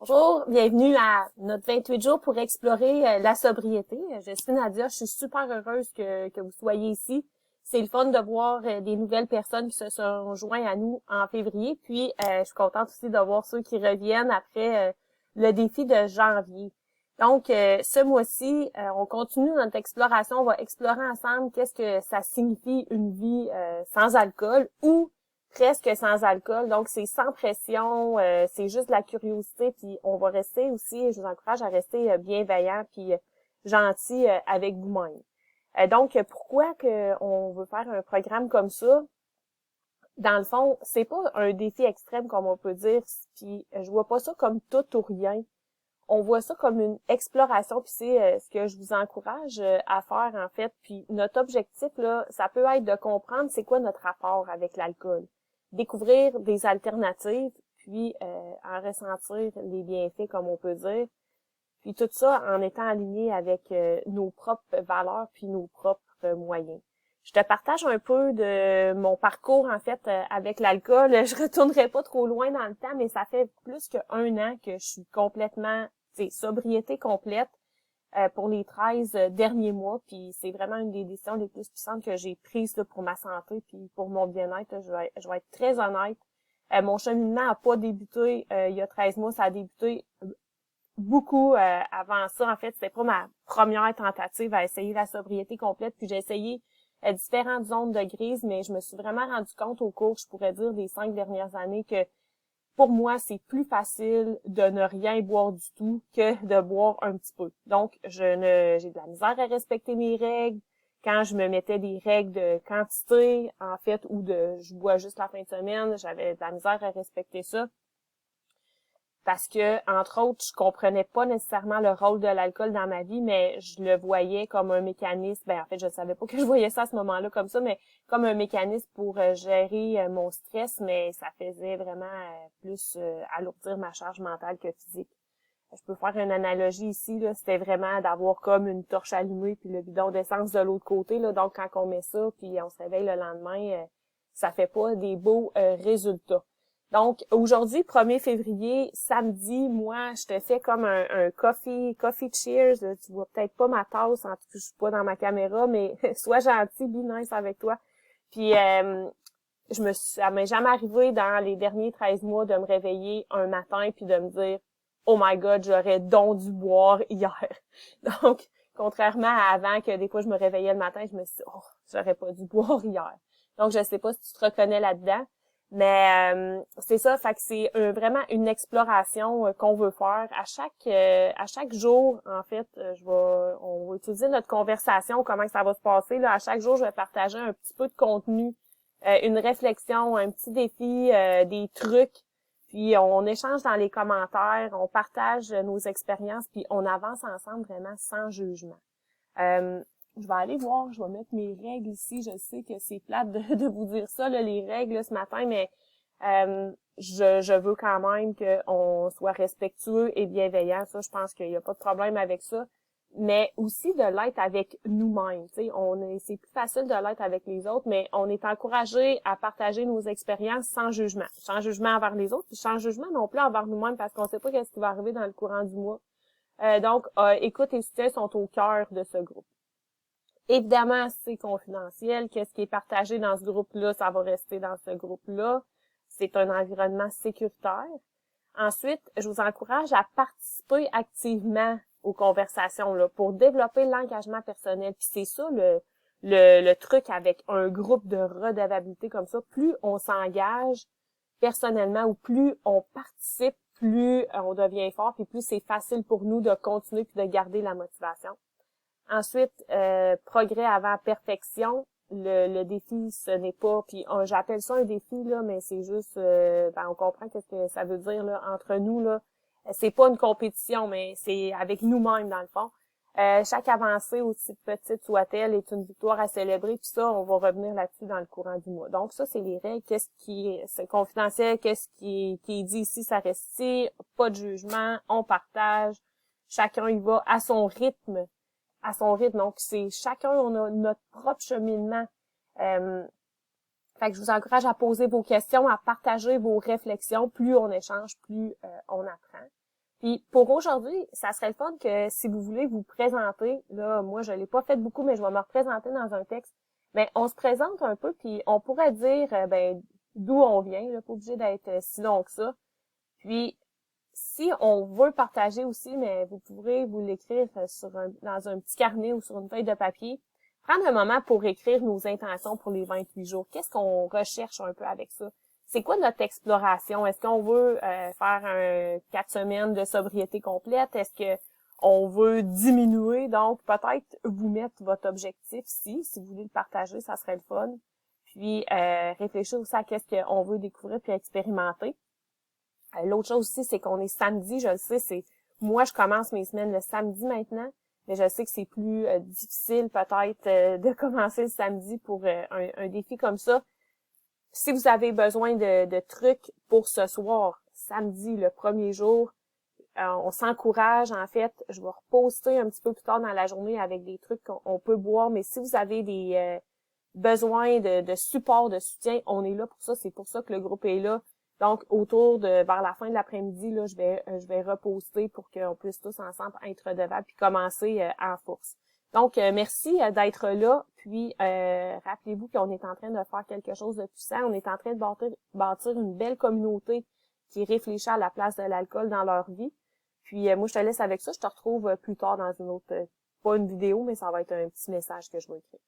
Bonjour, bienvenue à notre 28 jours pour explorer la sobriété. Je suis Nadia, je suis super heureuse que vous soyez ici. C'est le fun de voir des nouvelles personnes qui se sont joints à nous en février. Puis, je suis contente aussi de voir ceux qui reviennent après le défi de janvier. Donc, ce mois-ci, on continue notre exploration. On va explorer ensemble qu'est-ce que ça signifie une vie sans alcool ou presque sans alcool. Donc, c'est sans pression, c'est juste de la curiosité. Puis, on va rester aussi, je vous encourage à rester bienveillant puis gentil avec vous-même. Donc, pourquoi que on veut faire un programme comme ça? Dans le fond, c'est pas un défi extrême comme on peut dire, puis je vois pas ça comme tout ou rien. On voit ça comme une exploration, puis c'est ce que je vous encourage à faire en fait. Puis notre objectif là, ça peut être de comprendre c'est quoi notre rapport avec l'alcool, découvrir des alternatives, puis en ressentir les bienfaits comme on peut dire. Puis tout ça en étant aligné avec nos propres valeurs puis nos propres moyens. Je te partage un peu de mon parcours en fait avec l'alcool. Je retournerai pas trop loin dans le temps, mais ça fait plus qu'un an que je suis complètement, sobriété complète pour les 13 derniers mois. Puis c'est vraiment une des décisions les plus puissantes que j'ai prises là, pour ma santé puis pour mon bien-être. Là. Je vais être très honnête. Mon cheminement a pas débuté il y a 13 mois, ça a débuté beaucoup avant ça. En fait, c'était pas ma première tentative à essayer la sobriété complète. Puis j'ai essayé différentes zones de grise, mais je me suis vraiment rendu compte au cours, je pourrais dire, des 5 dernières années que pour moi, c'est plus facile de ne rien boire du tout que de boire un petit peu. Donc, j'ai de la misère à respecter mes règles. Quand je me mettais des règles de quantité, en fait, ou je bois juste la fin de semaine, j'avais de la misère à respecter ça. Parce que, entre autres, je comprenais pas nécessairement le rôle de l'alcool dans ma vie, mais je le voyais comme un mécanisme. Ben, en fait, je savais pas que je voyais ça à ce moment-là comme ça, mais comme un mécanisme pour gérer mon stress, mais ça faisait vraiment plus alourdir ma charge mentale que physique. Je peux faire une analogie ici, là, c'était vraiment d'avoir comme une torche allumée puis le bidon d'essence de l'autre côté, là. Donc, quand on met ça, puis on se réveille le lendemain, ça fait pas des beaux résultats. Donc, aujourd'hui, 1er février, samedi, moi, je te fais comme un coffee cheers. Tu vois peut-être pas ma tasse, en tout cas, je suis pas dans ma caméra, mais sois gentil, be nice avec toi. Puis, ça m'est jamais arrivé dans les derniers 13 mois de me réveiller un matin puis de me dire, oh my God, j'aurais donc dû boire hier. Donc, contrairement à avant que des fois je me réveillais le matin, je me suis dit, oh, j'aurais pas dû boire hier. Donc, je sais pas si tu te reconnais là-dedans. Mais c'est ça, fait que c'est vraiment une exploration qu'on veut faire à chaque jour. En fait, on va utiliser notre conversation, comment ça va se passer là. À chaque jour, je vais partager un petit peu de contenu, une réflexion, un petit défi, des trucs. Puis on échange dans les commentaires, on partage nos expériences, puis on avance ensemble vraiment sans jugement. Je vais aller voir, je vais mettre mes règles ici. Je sais que c'est plate de vous dire ça, là, les règles là, ce matin, mais je veux quand même qu'on soit respectueux et bienveillant. Ça, je pense qu'il n'y a pas de problème avec ça. Mais aussi de l'être avec nous-mêmes. Tu sais, c'est plus facile de l'être avec les autres, mais on est encouragé à partager nos expériences sans jugement. Sans jugement envers les autres, puis sans jugement non plus envers nous-mêmes, parce qu'on sait pas qu'est-ce qui va arriver dans le courant du mois. Donc, écoute et soutien sont au cœur de ce groupe. Évidemment, c'est confidentiel. Qu'est-ce qui est partagé dans ce groupe-là, ça va rester dans ce groupe-là. C'est un environnement sécuritaire. Ensuite, je vous encourage à participer activement aux conversations là, pour développer l'engagement personnel. Puis c'est ça le truc avec un groupe de redevabilité comme ça. Plus on s'engage personnellement ou plus on participe, plus on devient fort, puis plus c'est facile pour nous de continuer puis de garder la motivation. Ensuite, progrès avant perfection. Le défi, ce n'est pas, puis j'appelle ça un défi là, mais c'est juste, on comprend qu'est-ce que ça veut dire là entre nous là. C'est pas une compétition, mais c'est avec nous-mêmes dans le fond. Chaque avancée, aussi petite soit-elle, est une victoire à célébrer. Puis ça, on va revenir là-dessus dans le courant du mois. Donc ça, c'est les règles. C'est confidentiel, qu'est-ce qui est dit ici, ça reste ici. Pas de jugement, on partage. Chacun y va à son rythme. Donc, c'est chacun, on a notre propre cheminement. Fait que je vous encourage à poser vos questions, à partager vos réflexions. Plus on échange, plus on apprend. Puis pour aujourd'hui, ça serait le fun que si vous voulez vous présenter, là, moi je l'ai pas fait beaucoup, mais je vais me représenter dans un texte. Ben, on se présente un peu, puis on pourrait dire ben d'où on vient, là, pas obligé d'être si long que ça. Puis si on veut partager aussi, mais vous pourrez vous l'écrire dans un petit carnet ou sur une feuille de papier. Prendre un moment pour écrire nos intentions pour les 28 jours. Qu'est-ce qu'on recherche un peu avec ça? C'est quoi notre exploration? Est-ce qu'on veut faire 4 semaines de sobriété complète? Est-ce que on veut diminuer? Donc, peut-être vous mettre votre objectif si vous voulez le partager, ça serait le fun. Puis, réfléchir aussi à qu'est-ce qu'on veut découvrir puis expérimenter. L'autre chose aussi, c'est qu'on est samedi, je le sais, moi je commence mes semaines le samedi maintenant, mais je sais que c'est plus difficile peut-être de commencer le samedi pour un défi comme ça. Si vous avez besoin de trucs pour ce soir, samedi, le premier jour, on s'encourage, en fait, je vais reposter un petit peu plus tard dans la journée avec des trucs qu'on peut boire, mais si vous avez des besoins de support, de soutien, on est là pour ça, c'est pour ça que le groupe est là. Donc, vers la fin de l'après-midi, là, je vais reposter pour qu'on puisse tous ensemble être redevables puis commencer en force. Donc, merci d'être là. Puis, rappelez-vous qu'on est en train de faire quelque chose de puissant. On est en train de bâtir une belle communauté qui réfléchit à la place de l'alcool dans leur vie. Puis, moi, je te laisse avec ça. Je te retrouve plus tard dans une autre, pas une vidéo, mais ça va être un petit message que je vais écrire.